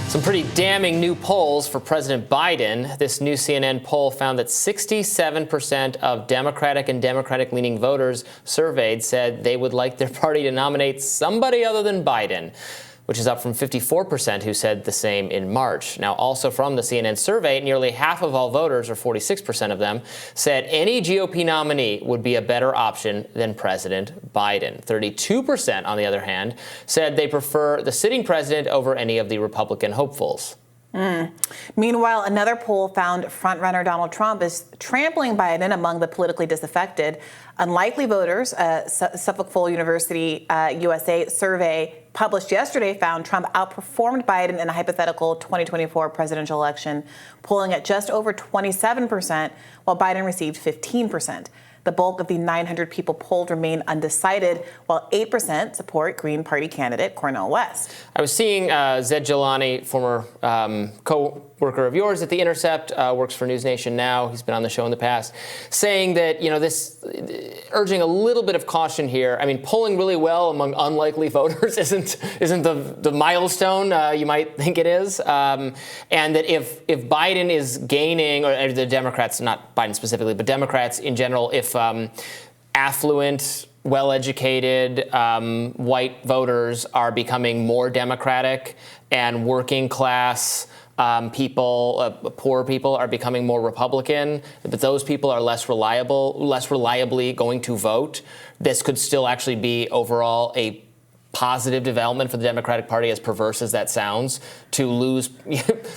Some pretty damning new polls for President Biden. This new CNN poll found that 67% of Democratic and Democratic-leaning voters surveyed said they would like their party to nominate somebody other than Biden, which is up from 54% who said the same in March. Now, also from the CNN survey, nearly half of all voters, or 46% of them, said any GOP nominee would be a better option than President Biden. 32%, on the other hand, said they prefer the sitting president over any of the Republican hopefuls. Meanwhile, another poll found frontrunner Donald Trump is trampling Biden among the politically disaffected. Unlikely voters, Suffolk Full University USA survey published yesterday found Trump outperformed Biden in a hypothetical 2024 presidential election, polling at just over 27%, while Biden received 15%. The bulk of the 900 people polled remain undecided, while 8% support Green Party candidate Cornel West. I was seeing Zed Jalani, former co-worker of yours at The Intercept, works for News Nation now. He's been on the show in the past, saying that, urging a little bit of caution here. I mean, polling really well among unlikely voters isn't the milestone you might think it is. And that if Biden is gaining, or the Democrats, not Biden specifically, but Democrats in general, if affluent, well-educated white voters are becoming more Democratic and working class people, poor people are becoming more Republican, but those people are less reliably going to vote, this could still actually be overall a positive development for the Democratic Party, as perverse as that sounds, to lose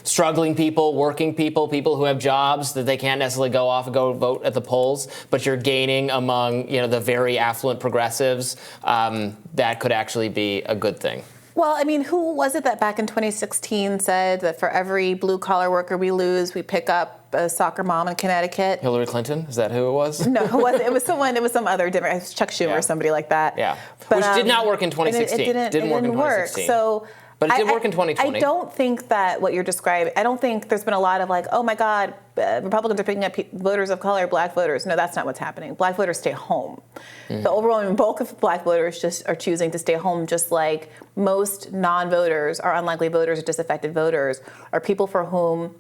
struggling people, working people, people who have jobs that they can't necessarily go off and go vote at the polls, but you're gaining among the very affluent progressives. That could actually be a good thing. Well, I mean, who was it that back in 2016 said that for every blue-collar worker we lose, we pick up a soccer mom in Connecticut? Hillary Clinton? Is that who it was? No, it wasn't. It was someone. It was some other different. It was Chuck Schumer or somebody like that. Yeah, but, which did not work in 2016. It didn't work in 2016. So. But it did work in 2020. I don't think that what you're describing, I don't think there's been a lot of like, oh my God, Republicans are picking up voters of color, black voters. No, that's not what's happening. Black voters stay home. The overwhelming bulk of black voters just are choosing to stay home, just like most non-voters or unlikely voters or disaffected voters are people for whom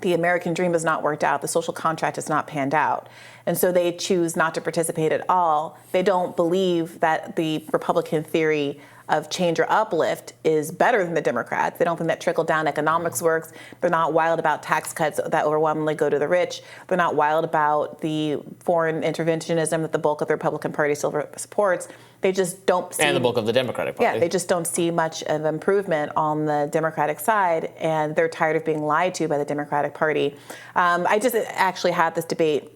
the American dream has not worked out, the social contract has not panned out. And so they choose not to participate at all. They don't believe that the Republican theory of change or uplift is better than the Democrats. They don't think that trickle-down economics works. They're not wild about tax cuts that overwhelmingly go to the rich. They're not wild about the foreign interventionism that the bulk of the Republican Party still supports. They just don't see... And the bulk of the Democratic Party. Yeah, they just don't see much of improvement on the Democratic side, and they're tired of being lied to by the Democratic Party. I just actually had this debate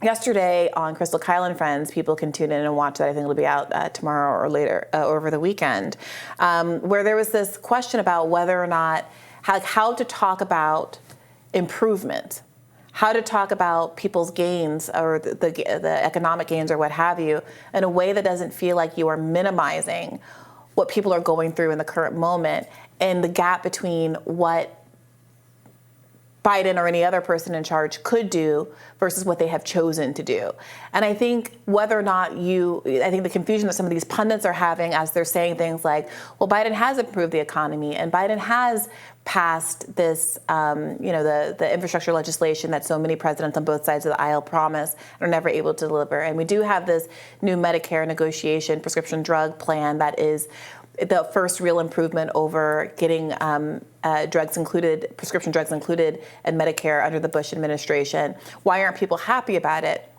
yesterday on Crystal Kyle and Friends. People can tune in and watch that. I think it'll be out tomorrow or later over the weekend, where there was this question about whether or not, how to talk about improvement, how to talk about people's gains or the economic gains or what have you in a way that doesn't feel like you are minimizing what people are going through in the current moment and the gap between what Biden or any other person in charge could do versus what they have chosen to do. And I think whether or not I think the confusion that some of these pundits are having as they're saying things like, well, Biden has improved the economy and Biden has passed this, the infrastructure legislation that so many presidents on both sides of the aisle promise and are never able to deliver. And we do have this new Medicare negotiation prescription drug plan that is the first real improvement over getting prescription drugs included in Medicare under the Bush administration. Why aren't people happy about it?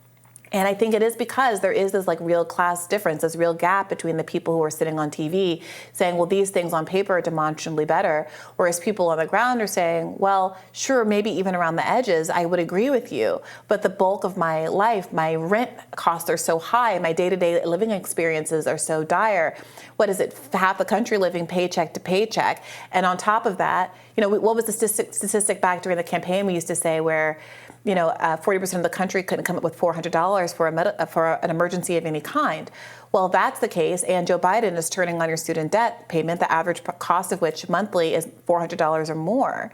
And I think it is because there is this real class difference, this real gap between the people who are sitting on TV saying, well, these things on paper are demonstrably better, whereas people on the ground are saying, well, sure, maybe even around the edges, I would agree with you, but the bulk of my life, my rent costs are so high, my day-to-day living experiences are so dire. What is it, half the country living paycheck to paycheck? And on top of that, what was the statistic back during the campaign we used to say where 40% of the country couldn't come up with $400 for an emergency of any kind. Well, if that's the case, and Joe Biden is turning on your student debt payment, the average cost of which monthly is $400 or more.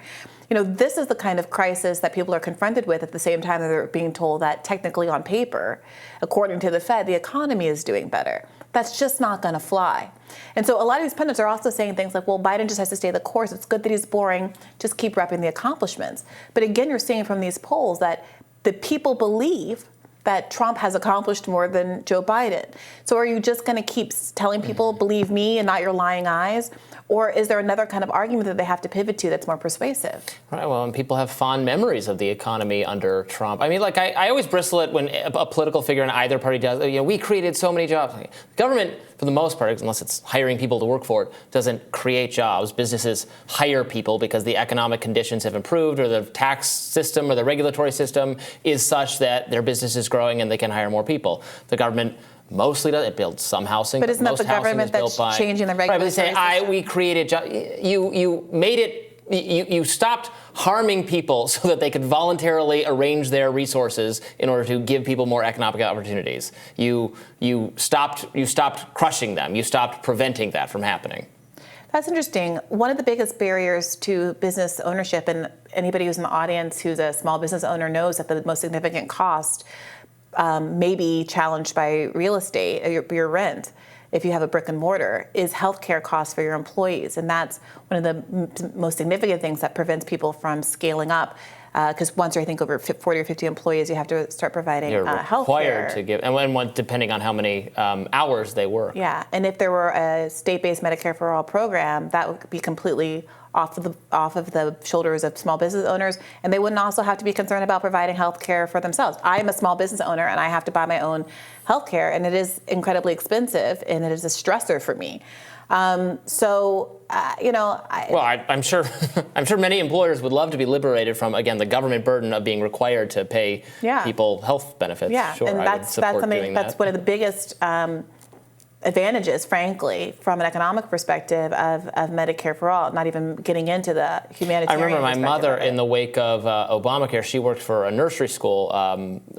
This is the kind of crisis that people are confronted with at the same time that they're being told that technically on paper, according to the Fed, the economy is doing better. That's just not going to fly. And so a lot of these pundits are also saying things like, well, Biden just has to stay the course. It's good that he's boring. Just keep repping the accomplishments. But again, you're seeing from these polls that the people believe that Trump has accomplished more than Joe Biden. So are you just going to keep telling people, believe me and not your lying eyes? Or is there another kind of argument that they have to pivot to that's more persuasive? Right. Well, and people have fond memories of the economy under Trump. I mean, like, I always bristle at when a political figure in either party does, we created so many jobs. The government, for the most part, unless it's hiring people to work for it, doesn't create jobs. Businesses hire people because the economic conditions have improved, or the tax system or the regulatory system is such that their business is growing and they can hire more people. The government mostly does. It builds some housing, but isn't that the government that's changing the regulatory system? Right, but they say, we created jobs. You made it. You stopped harming people so that they could voluntarily arrange their resources in order to give people more economic opportunities. You stopped crushing them. You stopped preventing that from happening. That's interesting. One of the biggest barriers to business ownership, and anybody who's in the audience who's a small business owner knows that the most significant cost may be challenged by real estate, your rent, if you have a brick and mortar, is healthcare costs for your employees. And that's one of the most significant things that prevents people from scaling up. Because once you're, I think, over 40 or 50 employees, you have to start providing healthcare. Required to give, and depending on how many hours they work. Yeah, and if there were a state-based Medicare for All program, that would be completely off of the shoulders of small business owners, and they wouldn't also have to be concerned about providing health care for themselves. I am a small business owner, and I have to buy my own health care, and it is incredibly expensive, and it is a stressor for me. I'm sure many employers would love to be liberated from, again, the government burden of being required to pay people health benefits. Yeah, sure, and that's one of the biggest advantages, frankly, from an economic perspective of Medicare for All, not even getting into the humanitarian. I remember my mother, in the wake of Obamacare, she worked for a nursery school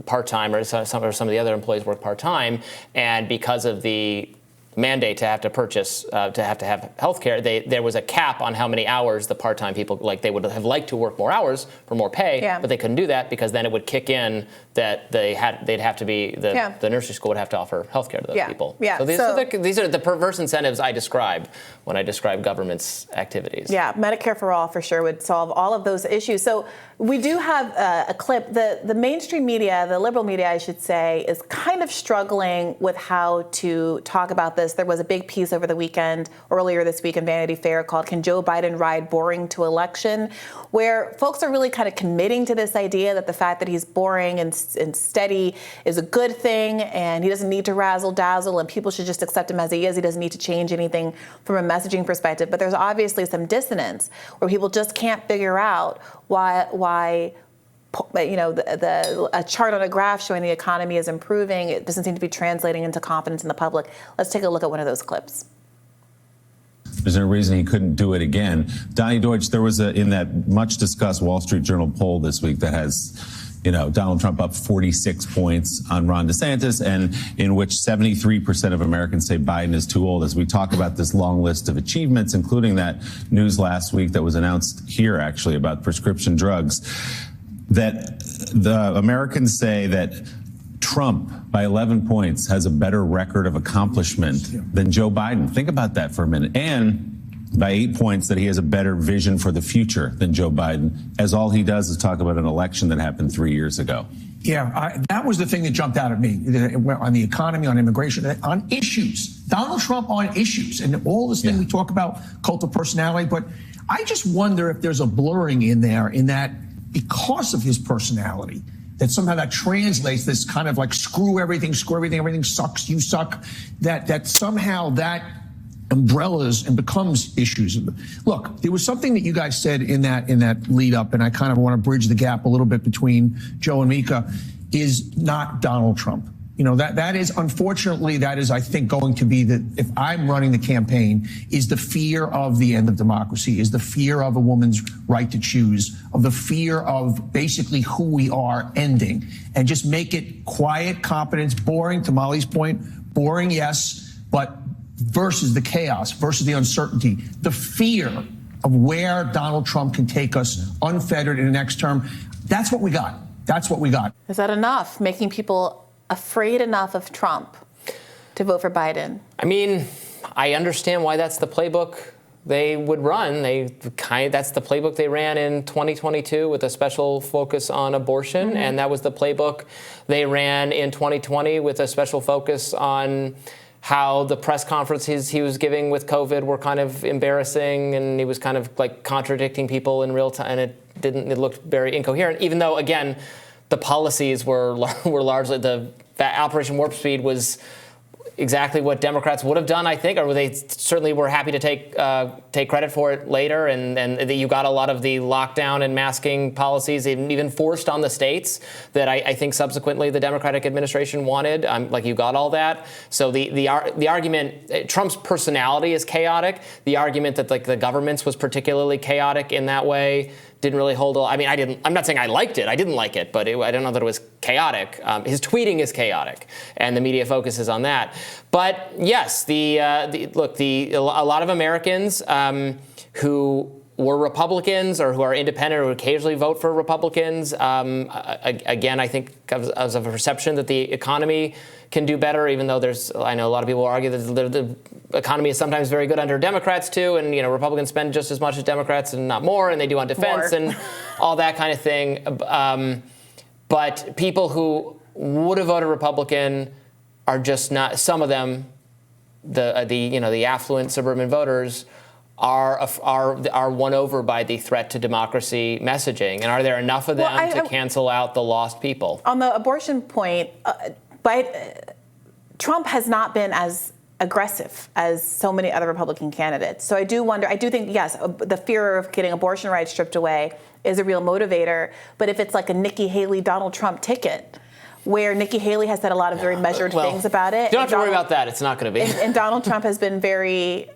part-time, or some of the other employees worked part-time, and because of the mandate to have to purchase, to have health care, there was a cap on how many hours the part-time people, they would have liked to work more hours for more pay, but they couldn't do that because then it would kick in that the nursery school would have to offer health care to those people. Yeah. So these are the perverse incentives I describe when I describe government's activities. Yeah, Medicare for All for sure would solve all of those issues. So we do have a clip. The mainstream media, the liberal media, I should say, is kind of struggling with how to talk about this. There was a big piece over the weekend, earlier this week in Vanity Fair, called "Can Joe Biden Ride Boring to Election?" where folks are really kind of committing to this idea that the fact that he's boring and steady is a good thing, and he doesn't need to razzle dazzle, and people should just accept him as he is. He doesn't need to change anything from a messaging perspective. But there's obviously some dissonance where people just can't figure out why a chart on a graph showing the economy is improving, it doesn't seem to be translating into confidence in the public. Let's take a look at one of those clips. There's no reason he couldn't do it again. Donnie Deutsch, there was in that much discussed Wall Street Journal poll this week that has, Donald Trump up 46 points on Ron DeSantis, and in which 73% of Americans say Biden is too old. As we talk about this long list of achievements, including that news last week that was announced here, actually, about prescription drugs, that the Americans say that Trump, by 11 points, has a better record of accomplishment than Joe Biden. Think about that for a minute. And by 8 points, that he has a better vision for the future than Joe Biden, as all he does is talk about an election that happened 3 years ago. Yeah, that was the thing that jumped out at me on the economy, on immigration, on issues. Donald Trump on issues, and all this thing we talk about, cult of personality. But I just wonder if there's a blurring in there, in that because of his personality, that somehow that translates this kind of like screw everything, everything sucks, you suck, that somehow that umbrellas and becomes issues. Look, there was something that you guys said in that lead up, and I kind of want to bridge the gap a little bit between Joe and Mika, is not Donald Trump. That is, unfortunately, I think, going to be if I'm running the campaign, is the fear of the end of democracy, is the fear of a woman's right to choose, of the fear of basically who we are ending, and just make it quiet, competence, boring, to Molly's point, boring, yes, but versus the chaos, versus the uncertainty, the fear of where Donald Trump can take us unfettered in the next term. That's what we got. That's what we got. Is that enough? Making people afraid enough of Trump to vote for Biden? I mean, I understand why that's the playbook they would run. That's the playbook they ran in 2022 with a special focus on abortion, Mm-hmm. and that was the playbook they ran in 2020 with a special focus on how the press conferences he was giving with COVID were kind of embarrassing, and he was kind of like contradicting people in real time, and it looked very incoherent, even though, again, the policies were largely, the Operation Warp Speed was exactly what Democrats would have done, I think, or they certainly were happy to take credit for it later. And you got a lot of the lockdown and masking policies, even forced on the states, that I think subsequently the Democratic administration wanted. You got all that. So the argument, Trump's personality is chaotic. The argument that the government's was particularly chaotic in that way didn't really hold. I mean, I'm not saying I liked it. I didn't like it, but I don't know that it was chaotic. His tweeting is chaotic, and the media focuses on that. But yes, a lot of Americans who were Republicans or who are independent or who occasionally vote for Republicans, again, I think as of a perception that the economy can do better, even though I know a lot of people argue that the economy is sometimes very good under Democrats too, and Republicans spend just as much as Democrats and not more, and they do on defense and all that kind of thing. But people who would have voted Republican are just not. Some of them, the affluent suburban voters, are won over by the threat to democracy messaging, and are there enough of them to cancel out the lost people? On the abortion point, Trump has not been as aggressive as so many other Republican candidates. So I do think, yes, the fear of getting abortion rights stripped away is a real motivator. But if it's like a Nikki Haley, Donald Trump ticket, where Nikki Haley has said a lot of very measured things about it. You don't have to worry about that. It's not going to be. And Donald Trump has been very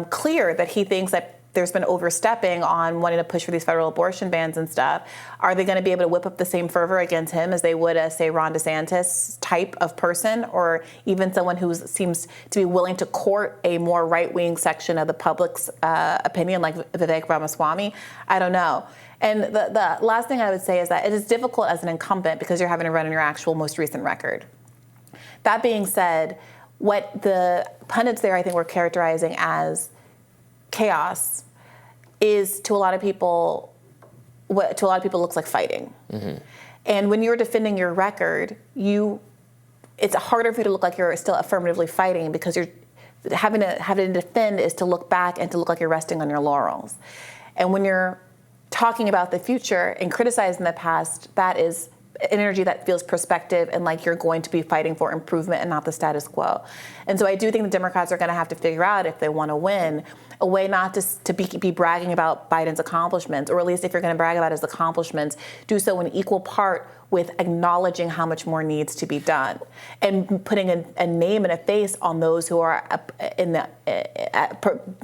clear that he thinks that there's been overstepping on wanting to push for these federal abortion bans and stuff. Are they going to be able to whip up the same fervor against him as they would a, say, Ron DeSantis type of person, or even someone who seems to be willing to court a more right-wing section of the public's opinion, like Vivek Ramaswamy? I don't know. And the last thing I would say is that it is difficult as an incumbent because you're having to run on your actual most recent record. That being said, what the pundits there, I think, were characterizing as chaos is to a lot of people looks like fighting. Mm-hmm. And when you're defending your record, it's harder for you to look like you're still affirmatively fighting, because you're having to defend is to look back and to look like you're resting on your laurels. And when you're talking about the future and criticizing the past, that is energy that feels prospective and like you're going to be fighting for improvement and not the status quo. And so I do think the Democrats are going to have to figure out, if they want to win, a way not to be bragging about Biden's accomplishments, or at least if you're going to brag about his accomplishments, do so in equal part with acknowledging how much more needs to be done and putting a name and a face on those who are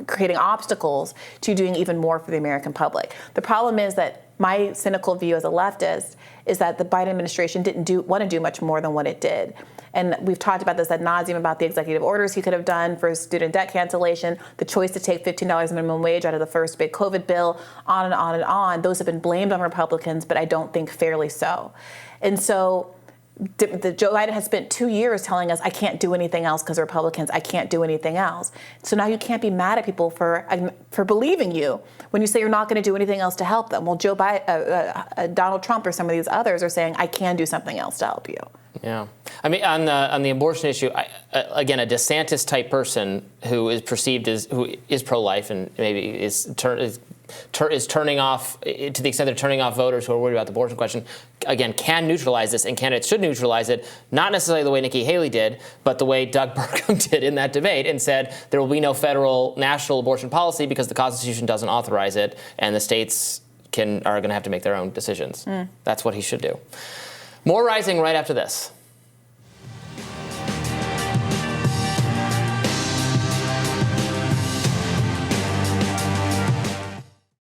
creating obstacles to doing even more for the American public. The problem is that my cynical view as a leftist is that the Biden administration didn't want to do much more than what it did. And we've talked about this ad nauseum about the executive orders he could have done for student debt cancellation, the choice to take $15 minimum wage out of the first big COVID bill, on and on and on. Those have been blamed on Republicans, but I don't think fairly so. And so Joe Biden has spent 2 years telling us, I can't do anything else because Republicans, I can't do anything else. So now you can't be mad at people for believing you when you say you're not going to do anything else to help them. Well, Donald Trump or some of these others are saying, I can do something else to help you. Yeah. I mean, on the abortion issue, again, a DeSantis type person who is perceived as, who is pro-life and maybe is turning off, to the extent they're turning off voters who are worried about the abortion question, again, can neutralize this, and candidates should neutralize it, not necessarily the way Nikki Haley did, but the way Doug Burgum did in that debate, and said there will be no federal national abortion policy because the Constitution doesn't authorize it, and the states are going to have to make their own decisions. That's what he should do. More Rising right after this.